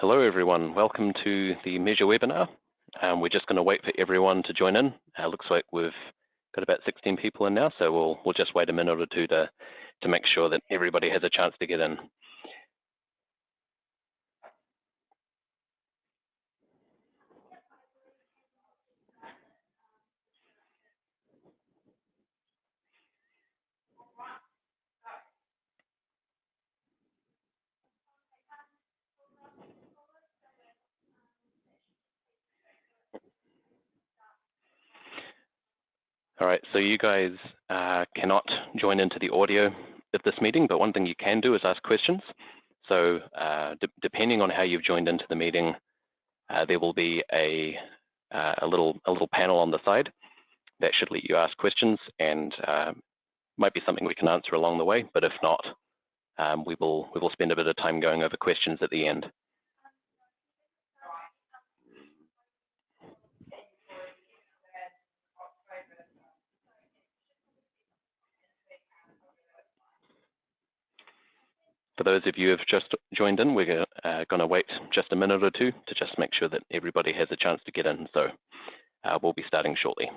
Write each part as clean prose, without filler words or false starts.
Hello everyone, welcome to the Measure webinar. We're just going to wait for everyone to join in. Looks like we've got about 16 people in now, so we'll just wait a minute or two to make sure that everybody has a chance to get in. All right, so you guys cannot join into the audio of this meeting, but one thing you can do is ask questions. So depending on how you've joined into the meeting, there will be a little panel on the side that should let you ask questions, and might be something we can answer along the way, but if not, we will spend a bit of time going over questions at the end. For those of you who have just joined in, we're going to wait just a minute or two to just make sure that everybody has a chance to get in. So we'll be starting shortly.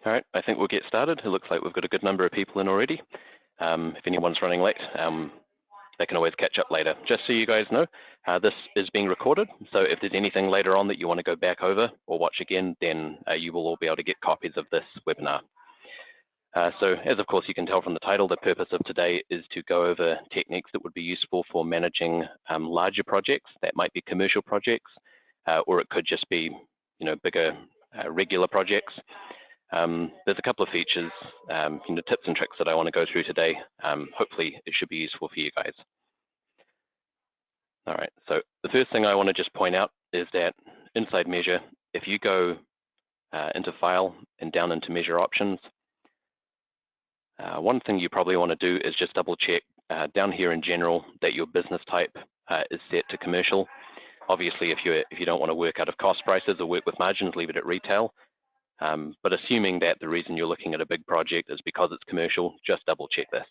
All right, I think we'll get started. It looks like we've got a good number of people in already. If anyone's running late, they can always catch up later. Just so you guys know, this is being recorded. So if there's anything later on that you want to go back over or watch again, then you will all be able to get copies of this webinar. So as of course you can tell from the title, the purpose of today is to go over techniques that would be useful for managing larger projects that might be commercial projects, or it could just be, bigger regular projects. There's a couple of features, tips and tricks that I want to go through today. Hopefully it should be useful for you guys. All right, so the first thing I want to just point out is that inside Measure, if you go into File and down into Measure Options, one thing you probably want to do is just double check down here in General that your business type is set to commercial. Obviously, if you don't want to work out of cost prices or work with margins, leave it at retail. But assuming that the reason you're looking at a big project is because it's commercial, just double check this.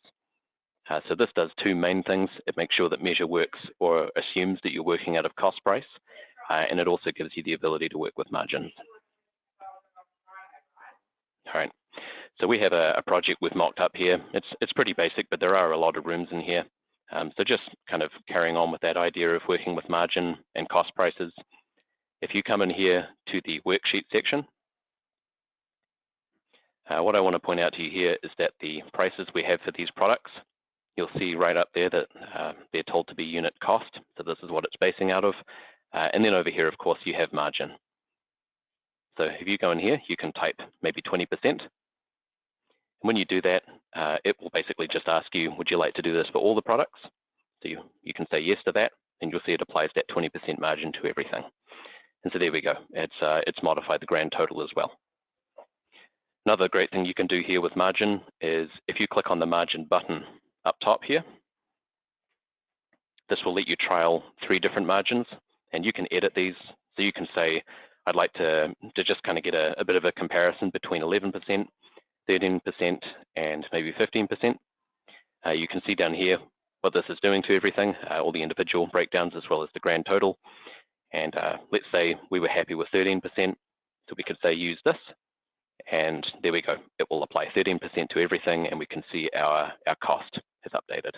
So this does two main things. It makes sure that Measure works or assumes that you're working out of cost price, and it also gives you the ability to work with margins. All right, so we have a project we've mocked up here. It's pretty basic, but there are a lot of rooms in here. So just kind of carrying on with that idea of working with margin and cost prices. If you come in here to the worksheet section, what I want to point out to you here is that the prices we have for these products, you'll see right up there that they're told to be unit cost. So this is what it's basing out of. And then over here, of course, you have margin. So if you go in here, you can type maybe 20%. And when you do that, it will basically just ask you, would you like to do this for all the products? So you can say yes to that, and you'll see it applies that 20% margin to everything. And so there we go. It's modified the grand total as well. Another great thing you can do here with margin is if you click on the margin button up top here, this will let you trial 3 different margins, and you can edit these. So you can say, I'd like to just kind of get a bit of a comparison between 11%, 13%, and maybe 15%. You can see down here what this is doing to everything, all the individual breakdowns as well as the grand total. And let's say we were happy with 13%, so we could say use this. And there we go. It will apply 13% to everything, and we can see our cost is updated.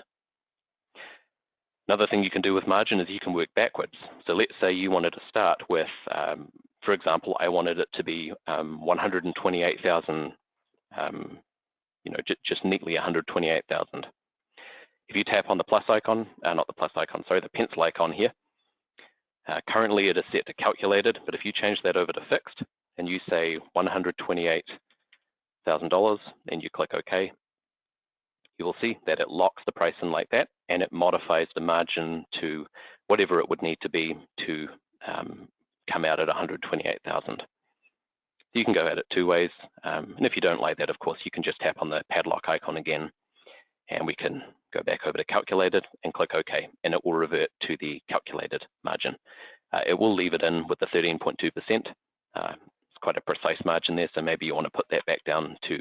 Another thing you can do with margin is you can work backwards. So let's say you wanted to start with, for example, I wanted it to be 128,000, just neatly 128,000. If you tap on the plus icon, not the plus icon, sorry, the pencil icon here, currently it is set to calculated, but if you change that over to fixed, and you say $128,000 and you click OK, you will see that it locks the price in like that, and it modifies the margin to whatever it would need to be to come out at 128,000. You can go at it two ways, and if you don't like that, of course, you can just tap on the padlock icon again, and we can go back over to calculated and click OK, and it will revert to the calculated margin. It will leave it in with the 13.2%. It's quite a precise margin there, so maybe you want to put that back down to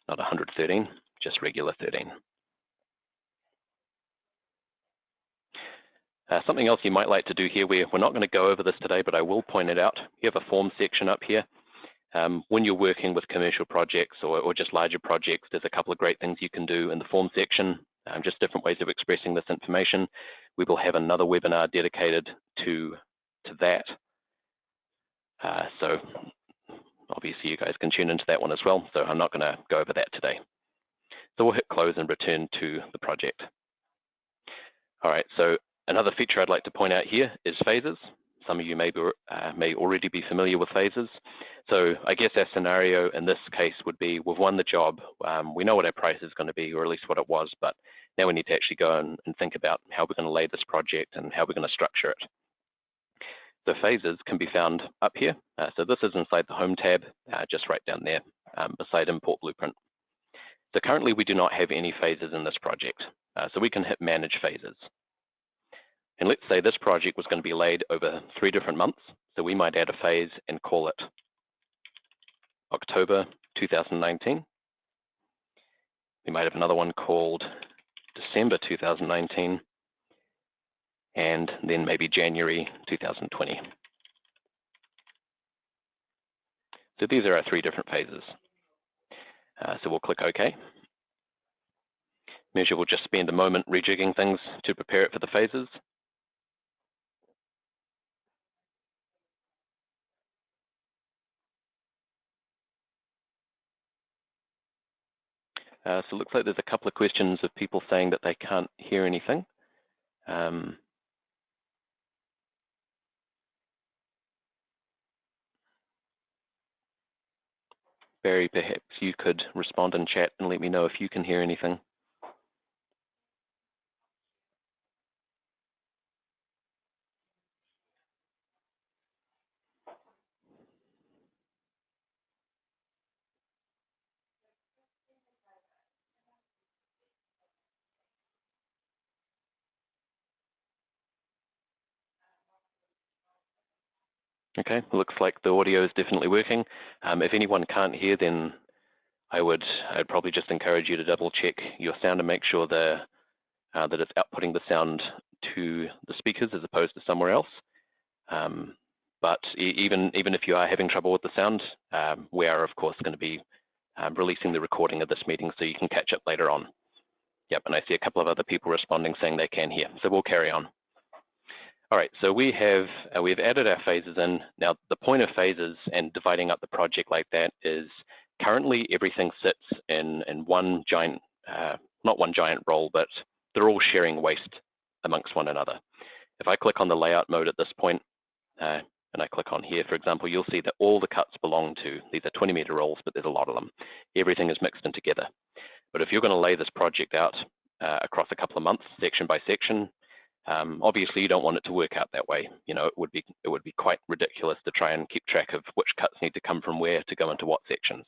not 113, just regular 13. Something else you might like to do here, we're not going to go over this today, but I will point it out. You have a form section up here. When you're working with commercial projects or just larger projects, there's a couple of great things you can do in the form section, just different ways of expressing this information. We will have another webinar dedicated to that. So obviously you guys can tune into that one as well, so I'm not going to go over that today. So we'll hit close and return to the project. All right, so another feature I'd like to point out here is phases. Some of you may already be familiar with phases. So I guess our scenario in this case would be we've won the job. We know what our price is going to be, or at least what it was, but now we need to actually go and think about how we're going to lay this project and how we're going to structure it. The phases can be found up here. So this is inside the Home tab, just right down there beside Import Blueprint. So currently we do not have any phases in this project. So we can hit Manage Phases. And let's say this project was going to be laid over 3 different months. So we might add a phase and call it October 2019. We might have another one called December 2019, and then maybe January 2020. So these are our 3 different phases. So we'll click OK. Measure will just spend a moment rejigging things to prepare it for the phases. So it looks like there's a couple of questions of people saying that they can't hear anything. Barry, perhaps you could respond in chat and let me know if you can hear anything. Okay, looks like the audio is definitely working. If anyone can't hear, then I'd probably just encourage you to double check your sound and make sure that it's outputting the sound to the speakers as opposed to somewhere else. But even if you are having trouble with the sound, we are of course going to be releasing the recording of this meeting so you can catch up later on. Yep, and I see a couple of other people responding saying they can hear, so we'll carry on. All right, so we've added our phases in. Now, the point of phases and dividing up the project like that is currently everything sits in one giant, not one giant roll, but they're all sharing waste amongst one another. If I click on the layout mode at this point, and I click on here, for example, you'll see that all the cuts belong to, these are 20-meter rolls, but there's a lot of them. Everything is mixed in together. But if you're going to lay this project out across a couple of months, section by section, obviously you don't want it to work out that way. You know, it would be quite ridiculous to try and keep track of which cuts need to come from where to go into what sections.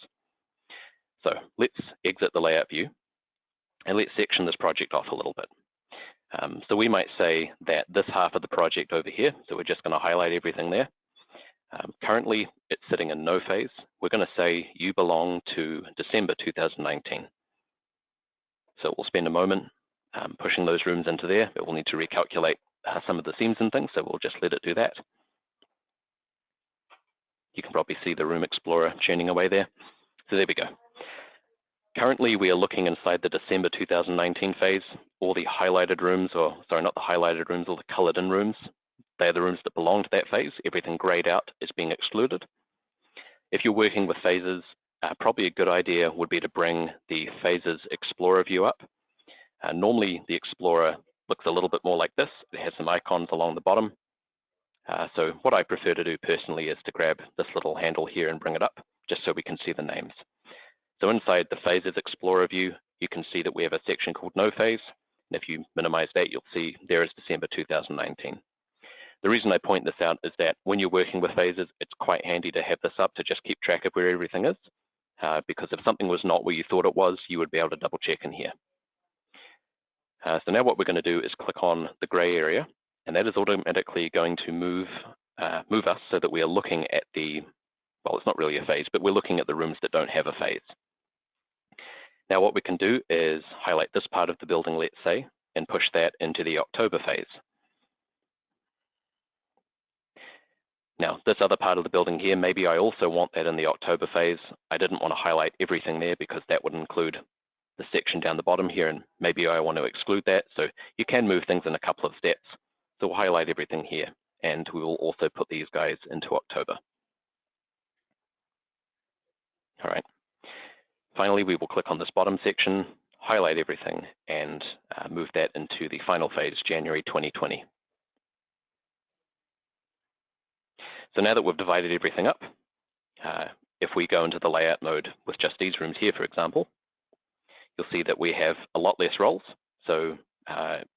So let's exit the layout view and let's section this project off a little bit. So we might say that this half of the project over here, so we're just going to highlight everything there. Currently it's sitting in no phase. We're going to say you belong to December 2019. So we'll spend a moment pushing those rooms into there, but we'll need to recalculate some of the seams and things, so we'll just let it do that. You can probably see the Room Explorer churning away there. So there we go. Currently, we are looking inside the December 2019 phase. All the highlighted rooms, or sorry, not the highlighted rooms, all the colored in rooms, they are the rooms that belong to that phase. Everything grayed out is being excluded. If you're working with phases, probably a good idea would be to bring the Phases Explorer view up. Normally, the Explorer looks a little bit more like this. It has some icons along the bottom. So what I prefer to do personally is to grab this little handle here and bring it up, just so we can see the names. So inside the Phases Explorer view, you can see that we have a section called no phase. And if you minimize that, you'll see there is December 2019. The reason I point this out is that when you're working with phases, it's quite handy to have this up to just keep track of where everything is, because if something was not where you thought it was, you would be able to double check in here. So now what we're going to do is click on the gray area, and that is automatically going to move us so that we are looking at the, well, it's not really a phase, but we're looking at the rooms that don't have a phase. Now what we can do is highlight this part of the building, let's say, and push that into the October phase. Now, this other part of the building here, maybe I also want that in the October phase. I didn't want to highlight everything there because that would include the section down the bottom here, and maybe I want to exclude that. So you can move things in a couple of steps. So we'll highlight everything here, and we will also put these guys into October. All right. Finally, we will click on this bottom section, highlight everything, and move that into the final phase, January 2020. So now that we've divided everything up, if we go into the layout mode with just these rooms here, for example, you'll see that we have a lot less roles. So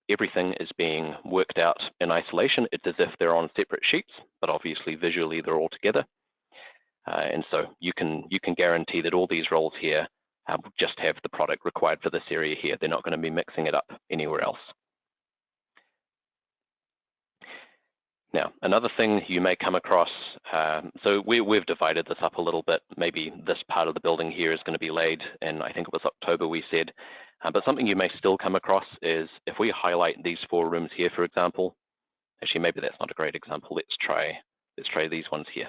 everything is being worked out in isolation. It's as if they're on separate sheets, but obviously visually they're all together. And so you can guarantee that all these roles here will just have the product required for this area here. They're not going to be mixing it up anywhere else. Now, another thing you may come across, so we've divided this up a little bit. Maybe this part of the building here is going to be laid in, I think it was October we said, but something you may still come across is if we highlight these 4 rooms here, for example, actually maybe that's not a great example. Let's try these ones here.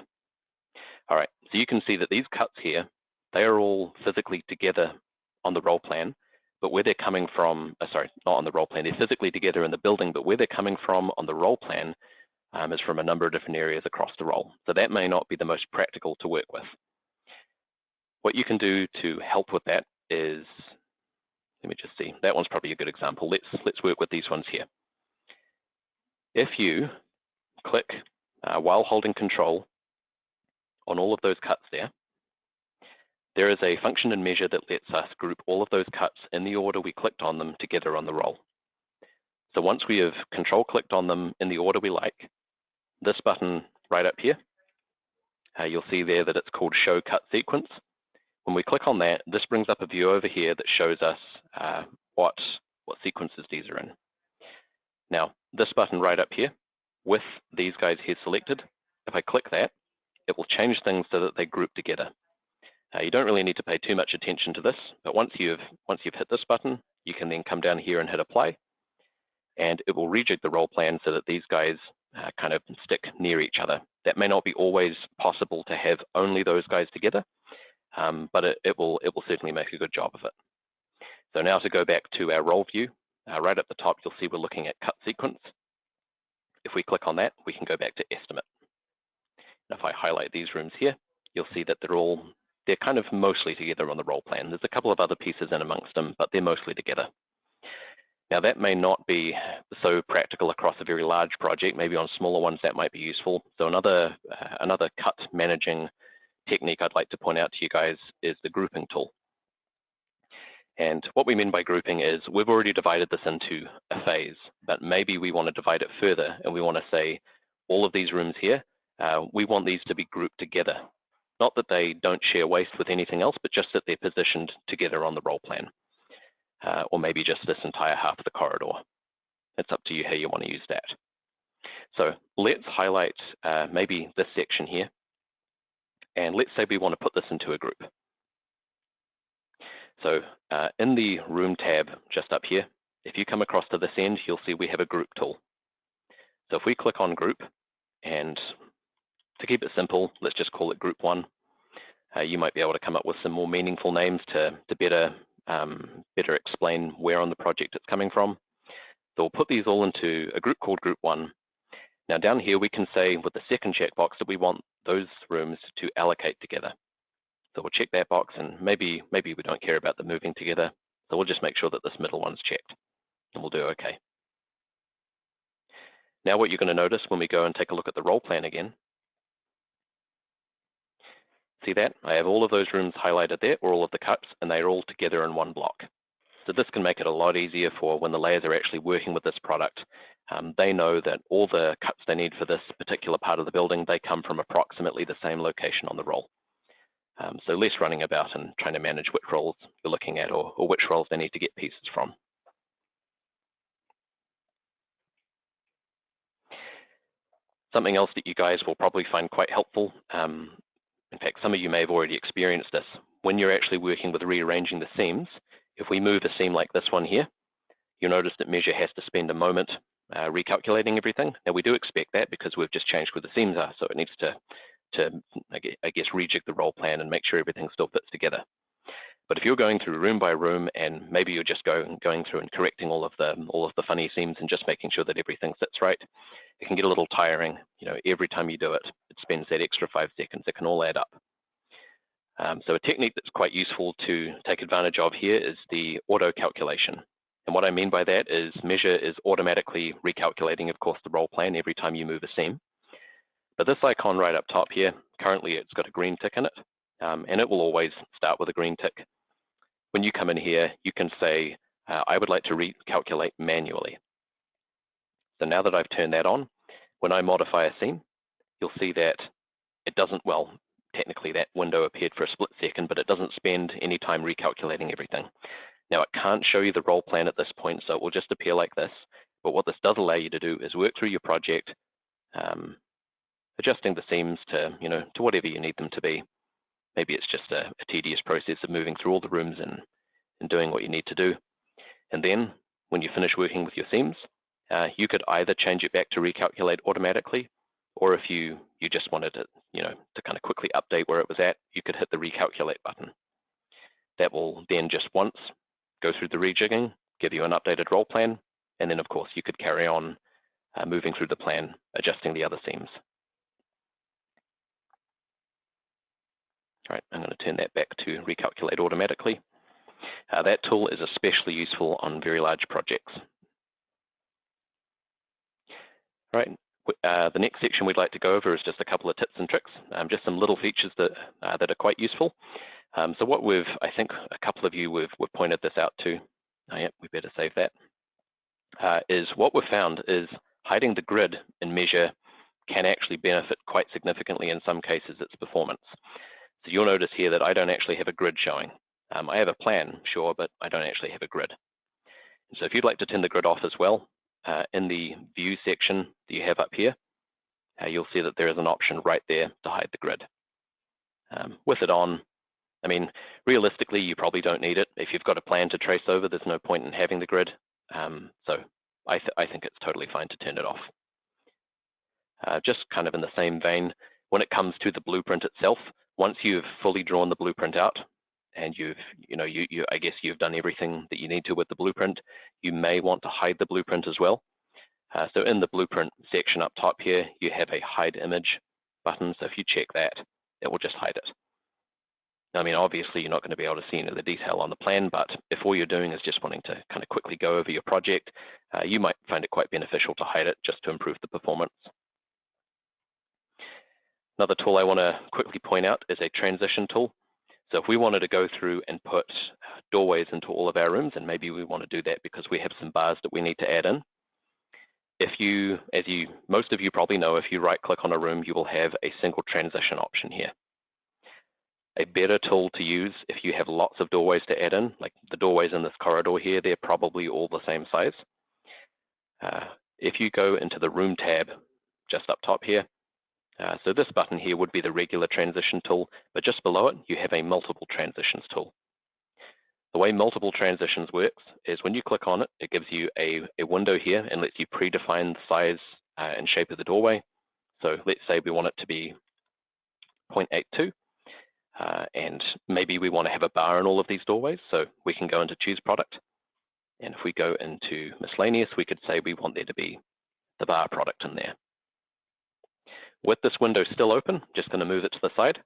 All right, so you can see that these cuts here, they are all physically together on the roll plan, but where they're coming from, sorry, not on the roll plan, they're physically together in the building, but where they're coming from on the roll plan is from a number of different areas across the roll. So that may not be the most practical to work with. What you can do to help with that is, let me just see, that one's probably a good example. Let's work with these ones here. If you click while holding control on all of those cuts there is a function and measure that lets us group all of those cuts in the order we clicked on them together on the roll. So once we have control clicked on them in the order we like, this button right up here, you'll see there that it's called Show Cut Sequence. When we click on that, this brings up a view over here that shows us what sequences these are in. Now, this button right up here, with these guys here selected, if I click that, it will change things so that they group together. You don't really need to pay too much attention to this, but once you've hit this button, you can then come down here and hit Apply, and it will rejig the roll plan so that these guys kind of stick near each other. That may not be always possible to have only those guys together, but it will certainly make a good job of it. So now to go back to our roll view, right at the top, you'll see we're looking at cut sequence. If we click on that, we can go back to estimate. And if I highlight these rooms here, you'll see that they're kind of mostly together on the roll plan. There's a couple of other pieces in amongst them, but they're mostly together. Now that may not be so practical across a very large project. Maybe on smaller ones that might be useful. So another cut managing technique I'd like to point out to you guys is the grouping tool. And what we mean by grouping is we've already divided this into a phase, but maybe we want to divide it further and we want to say all of these rooms here, we want these to be grouped together. Not that they don't share waste with anything else, but just that they're positioned together on the roll plan. Or maybe just this entire half of the corridor. It's up to you how you want to use that. So let's highlight maybe this section here. And let's say we want to put this into a group. So in the Room tab just up here, if you come across to this end, you'll see we have a group tool. So if we click on group, and to keep it simple, let's just call it group 1. You might be able to come up with some more meaningful names to better explain where on the project it's coming from. So we'll put these all into a group called group 1. Now down here we can say with the second checkbox that we want those rooms to allocate together. So we'll check that box, and maybe we don't care about the moving together. So we'll just make sure that this middle one's checked, and we'll do OK. Now what you're going to notice when we go and take a look at the roll plan again, see that? I have all of those rooms highlighted there, or all of the cuts, and they're all together in one block. So this can make it a lot easier for when the layers are actually working with this product. They know that all the cuts they need for this particular part of the building, they come from approximately the same location on the roll. So less running about and trying to manage which rolls you're looking at or which rolls they need to get pieces from. Something else that you guys will probably find quite helpful, in fact, some of you may have already experienced this, when you're actually working with rearranging the seams, if we move a seam like this one here, you'll notice that Measure has to spend a moment recalculating everything. Now we do expect that because we've just changed where the seams are, so it needs to I guess, rejig the roll plan and make sure everything still fits together. But if you're going through room by room and maybe you're just going through and correcting all of the funny seams and just making sure that everything sits right, it can get a little tiring. You know, every time you do it, it spends that extra 5 seconds. It can all add up. So a technique that's quite useful to take advantage of here is the auto calculation. And what I mean by that is Measure is automatically recalculating, of course, the roll plan every time you move a seam. But this icon right up top here, currently it's got a green tick in it, and it will always start with a green tick. When you come in here, you can say, I would like to recalculate manually. So now that I've turned that on, when I modify a seam, you'll see that it doesn't, well, technically that window appeared for a split second, but it doesn't spend any time recalculating everything. Now it can't show you the roll plan at this point, so it will just appear like this. But what this does allow you to do is work through your project, adjusting the seams to, to whatever you need them to be. Maybe it's just a tedious process of moving through all the rooms and doing what you need to do. And then when you finish working with your seams, you could either change it back to recalculate automatically, or if you just wanted to, to kind of quickly update where it was at, you could hit the recalculate button. That will then just once go through the rejigging, give you an updated roll plan, and then of course you could carry on moving through the plan, adjusting the other seams. All right, I'm going to turn that back to recalculate automatically. That tool is especially useful on very large projects. All right, the next section we'd like to go over is just a couple of tips and tricks, just some little features that are quite useful. So what I think a couple of you we've pointed this out to, yeah, we better save that, is what we've found is hiding the grid in Measure can actually benefit quite significantly in some cases its performance. So you'll notice here that I don't actually have a grid showing. I have a plan, sure, but I don't actually have a grid. So if you'd like to turn the grid off as well, in the view section that you have up here, you'll see that there is an option right there to hide the grid. With it on, I mean, realistically, you probably don't need it. If you've got a plan to trace over, there's no point in having the grid. So I think it's totally fine to turn it off. Just kind of in the same vein, when it comes to the blueprint itself, once you've fully drawn the blueprint out and I guess you've done everything that you need to with the blueprint, you may want to hide the blueprint as well. So in the blueprint section up top here, you have a hide image button. So if you check that, it will just hide it. I mean, obviously you're not going to be able to see any of the detail on the plan, but if all you're doing is just wanting to kind of quickly go over your project, you might find it quite beneficial to hide it just to improve the performance. Another tool I want to quickly point out is a transition tool. So if we wanted to go through and put doorways into all of our rooms, and maybe we want to do that because we have some bars that we need to add in. Most of you probably know, if you right click on a room, you will have a single transition option here. A better tool to use if you have lots of doorways to add in, like the doorways in this corridor here, they're probably all the same size. If you go into the room tab just up top here, so this button here would be the regular transition tool, but just below it, you have a multiple transitions tool. The way multiple transitions works is when you click on it, it gives you a window here and lets you predefine the size and shape of the doorway. So let's say we want it to be 0.82, and maybe we want to have a bar in all of these doorways, so we can go into choose product. And if we go into miscellaneous, we could say we want there to be the bar product in there. With this window still open, just going to move it to the side.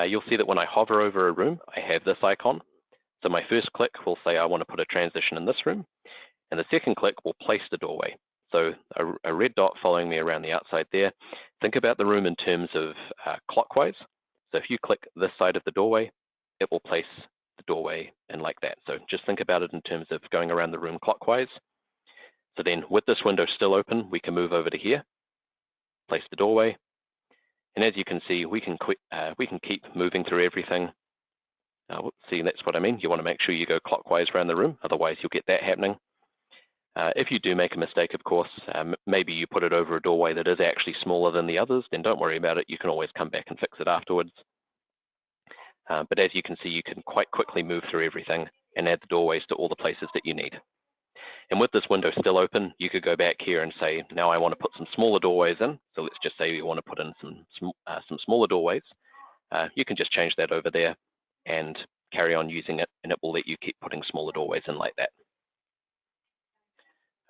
You'll see that when I hover over a room, I have this icon. So my first click will say I want to put a transition in this room, and the second click will place the doorway. So a red dot following me around the outside there. Think about the room in terms of clockwise. So if you click this side of the doorway, it will place doorway in like that. So just think about it in terms of going around the room clockwise. So then with this window still open, we can move over to here, place the doorway. And as you can see, we can keep moving through everything. See, that's what I mean. You want to make sure you go clockwise around the room, otherwise you'll get that happening. If you do make a mistake, of course, maybe you put it over a doorway that is actually smaller than the others, then don't worry about it. You can always come back and fix it afterwards. But as you can see, you can quite quickly move through everything and add the doorways to all the places that you need. And with this window still open, you could go back here and say, now I want to put some smaller doorways in. So let's just say you want to put in some smaller doorways. You can just change that over there and carry on using it, and it will let you keep putting smaller doorways in like that.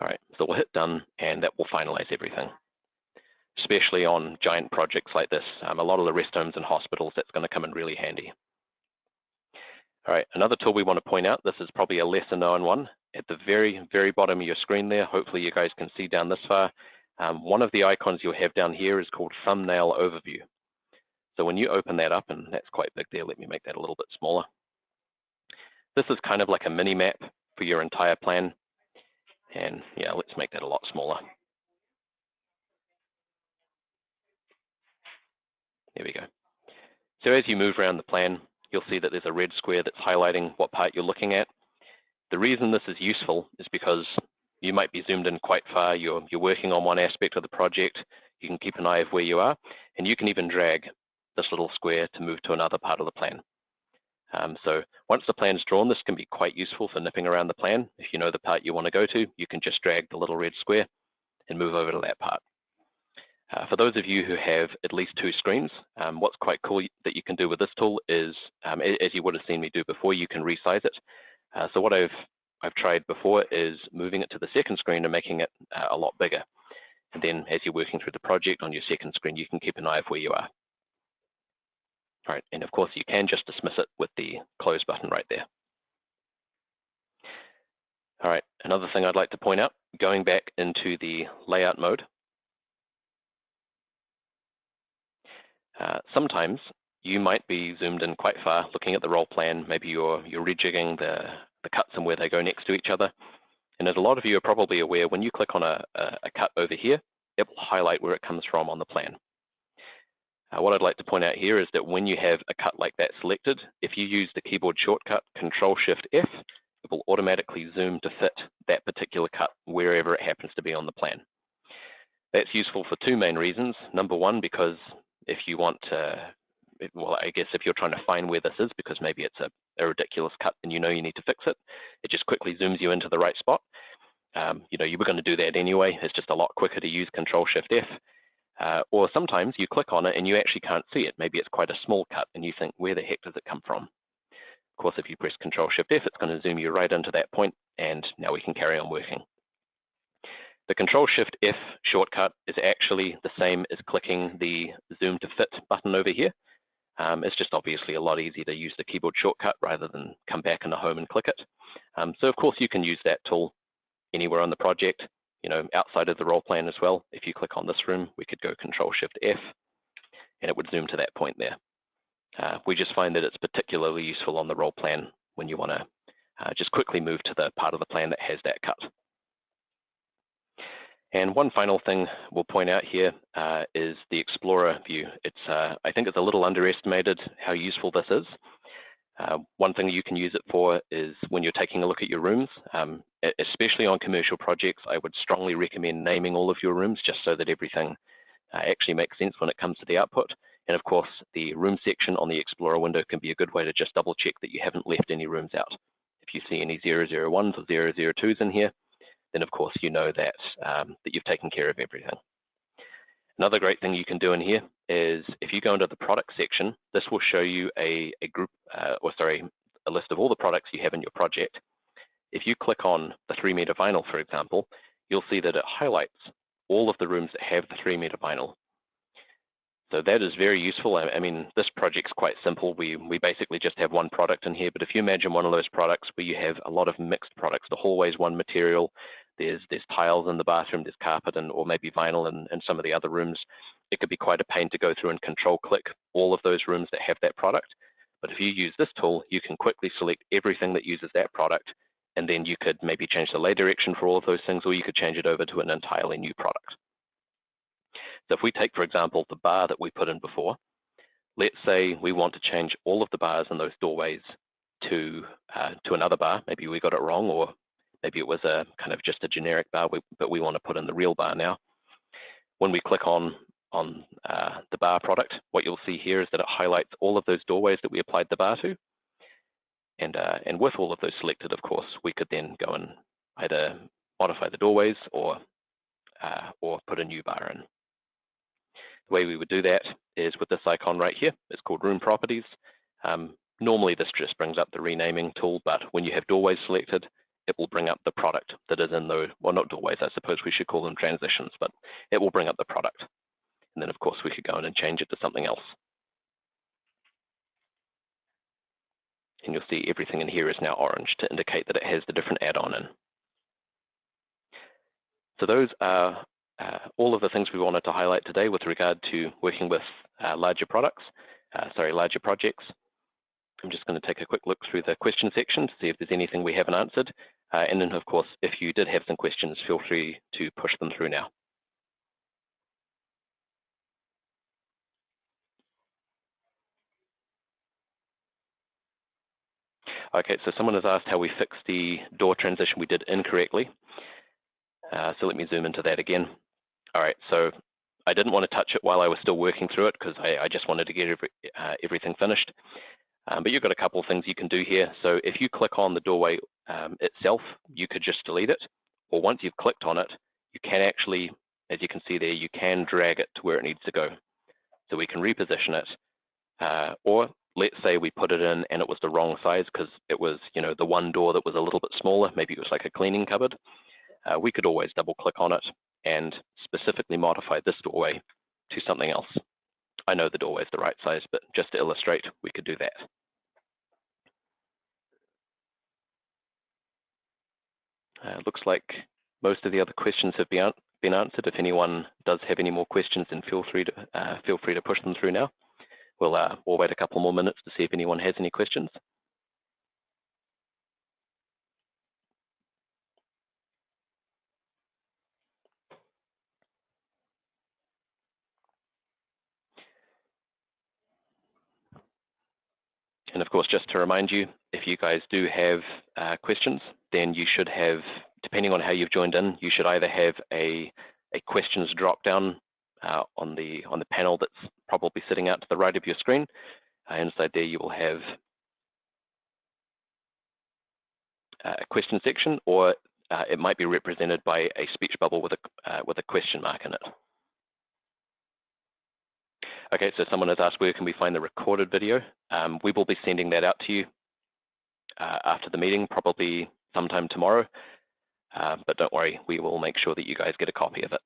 All right, so we'll hit done, and that will finalize everything. Especially on giant projects like this, a lot of the rest homes and hospitals, that's going to come in really handy. All right, another tool we want to point out, this is probably a lesser known one. At the very, very bottom of your screen there, hopefully you guys can see down this far, one of the icons you'll have down here is called Thumbnail Overview. So when you open that up, and that's quite big there, let me make that a little bit smaller. This is kind of like a mini map for your entire plan. And yeah, let's make that a lot smaller. There we go. So as you move around the plan, you'll see that there's a red square that's highlighting what part you're looking at. The reason this is useful is because you might be zoomed in quite far. You're working on one aspect of the project. You can keep an eye of where you are, and you can even drag this little square to move to another part of the plan. So once the plan's drawn, this can be quite useful for nipping around the plan. If you know the part you want to go to, you can just drag the little red square and move over to that part. For those of you who have at least 2 screens, what's quite cool that you can do with this tool is, as you would have seen me do before, you can resize it. So what I've tried before is moving it to the second screen and making it a lot bigger. And then as you're working through the project on your second screen, you can keep an eye of where you are. All right, and of course you can just dismiss it with the close button right there. All right, another thing I'd like to point out, going back into the layout mode, sometimes you might be zoomed in quite far looking at the roll plan. Maybe you're rejigging the cuts and where they go next to each other. And as a lot of you are probably aware, when you click on a cut over here, it will highlight where it comes from on the plan. What I'd like to point out here is that when you have a cut like that selected, if you use the keyboard shortcut Control-Shift-F, it will automatically zoom to fit that particular cut wherever it happens to be on the plan. That's useful for 2 main reasons. Number one, because if you want to, well, I guess if you're trying to find where this is, because maybe it's a ridiculous cut and you know you need to fix it, it just quickly zooms you into the right spot. You know, you were going to do that anyway. It's just a lot quicker to use Control-Shift-F. Or sometimes you click on it and you actually can't see it. Maybe it's quite a small cut and you think, where the heck does it come from? Of course, if you press Control-Shift-F, it's going to zoom you right into that point, and now we can carry on working. The Control-Shift-F shortcut is actually the same as clicking the Zoom to Fit button over here. It's just obviously a lot easier to use the keyboard shortcut rather than come back in the home and click it. So of course you can use that tool anywhere on the project, you know, outside of the role plan as well. If you click on this room, we could go Control-Shift-F and it would zoom to that point there. We just find that it's particularly useful on the role plan when you want to just quickly move to the part of the plan that has that cut. And one final thing we'll point out here is the Explorer view. I think it's a little underestimated how useful this is. One thing you can use it for is when you're taking a look at your rooms, especially on commercial projects, I would strongly recommend naming all of your rooms just so that everything actually makes sense when it comes to the output. And of course, the room section on the Explorer window can be a good way to just double check that you haven't left any rooms out. If you see any 001s or 002s in here, then of course you know that, that you've taken care of everything. Another great thing you can do in here is if you go into the product section, this will show you a list of all the products you have in your project. If you click on the 3-meter vinyl, for example, you'll see that it highlights all of the rooms that have the 3-meter vinyl. So that is very useful. I mean, this project's quite simple. We basically just have one product in here, but if you imagine one of those products where you have a lot of mixed products, the hallway's one material, there's tiles in the bathroom, there's carpet or maybe vinyl in some of the other rooms, it could be quite a pain to go through and control click all of those rooms that have that product. But if you use this tool, you can quickly select everything that uses that product, and then you could maybe change the lay direction for all of those things, or you could change it over to an entirely new product. So if we take, for example, the bar that we put in before, let's say we want to change all of the bars in those doorways to another bar. Maybe we got it wrong, or maybe it was a kind of just a generic bar, but we want to put in the real bar now. When we click on the bar product, what you'll see here is that it highlights all of those doorways that we applied the bar to. And with all of those selected, of course, we could then go and either modify the doorways or put a new bar in. The way we would do that is with this icon right here. It's called Room Properties. Normally, this just brings up the renaming tool, but when you have doorways selected, it will bring up the product that is in those, well, not doorways, I suppose we should call them transitions, but it will bring up the product. And then, of course, we could go in and change it to something else. And you'll see everything in here is now orange to indicate that it has the different add-on in. So those are all of the things we wanted to highlight today with regard to working with larger projects. I'm just going to take a quick look through the question section to see if there's anything we haven't answered. And then, of course, if you did have some questions, feel free to push them through now. Okay, so someone has asked how we fixed the door transition we did incorrectly. So let me zoom into that again. All right, so I didn't want to touch it while I was still working through it because I just wanted to get everything finished. But you've got a couple of things you can do here. So if you click on the doorway itself, you could just delete it. Or once you've clicked on it, you can actually, as you can see there, you can drag it to where it needs to go. So we can reposition it. Or let's say we put it in and it was the wrong size because it was, the one door that was a little bit smaller. Maybe it was like a cleaning cupboard. We could always double click on it and specifically modify this doorway to something else. I know the doorway is the right size, but just to illustrate, we could do that. Looks like most of the other questions have been answered. If anyone does have any more questions, then feel free to push them through now. We'll wait a couple more minutes to see if anyone has any questions. And of course, just to remind you, if you guys do have questions, then you should have, depending on how you've joined in, you should either have a questions drop down on the panel that's probably sitting out to the right of your screen. Inside there, you will have a question section, or it might be represented by a speech bubble with a question mark in it. Okay, so someone has asked where can we find the recorded video. We will be sending that out to you after the meeting, probably sometime tomorrow. But don't worry, we will make sure that you guys get a copy of it.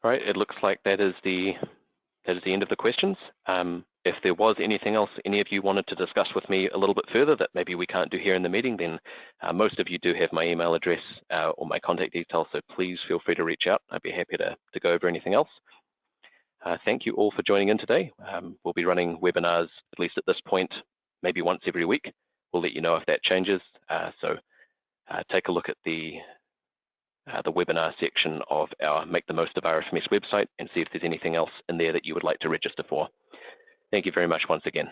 All right, it looks like that is the end of the questions. If there was anything else any of you wanted to discuss with me a little bit further that maybe we can't do here in the meeting, then most of you do have my email address or my contact details, so please feel free to reach out. I'd be happy to go over anything else. Thank you all for joining in today. We'll be running webinars, at least at this point, maybe once every week. We'll let you know if that changes. So take a look at the webinar section of our Make the Most of RFMS website and see if there's anything else in there that you would like to register for. Thank you very much once again.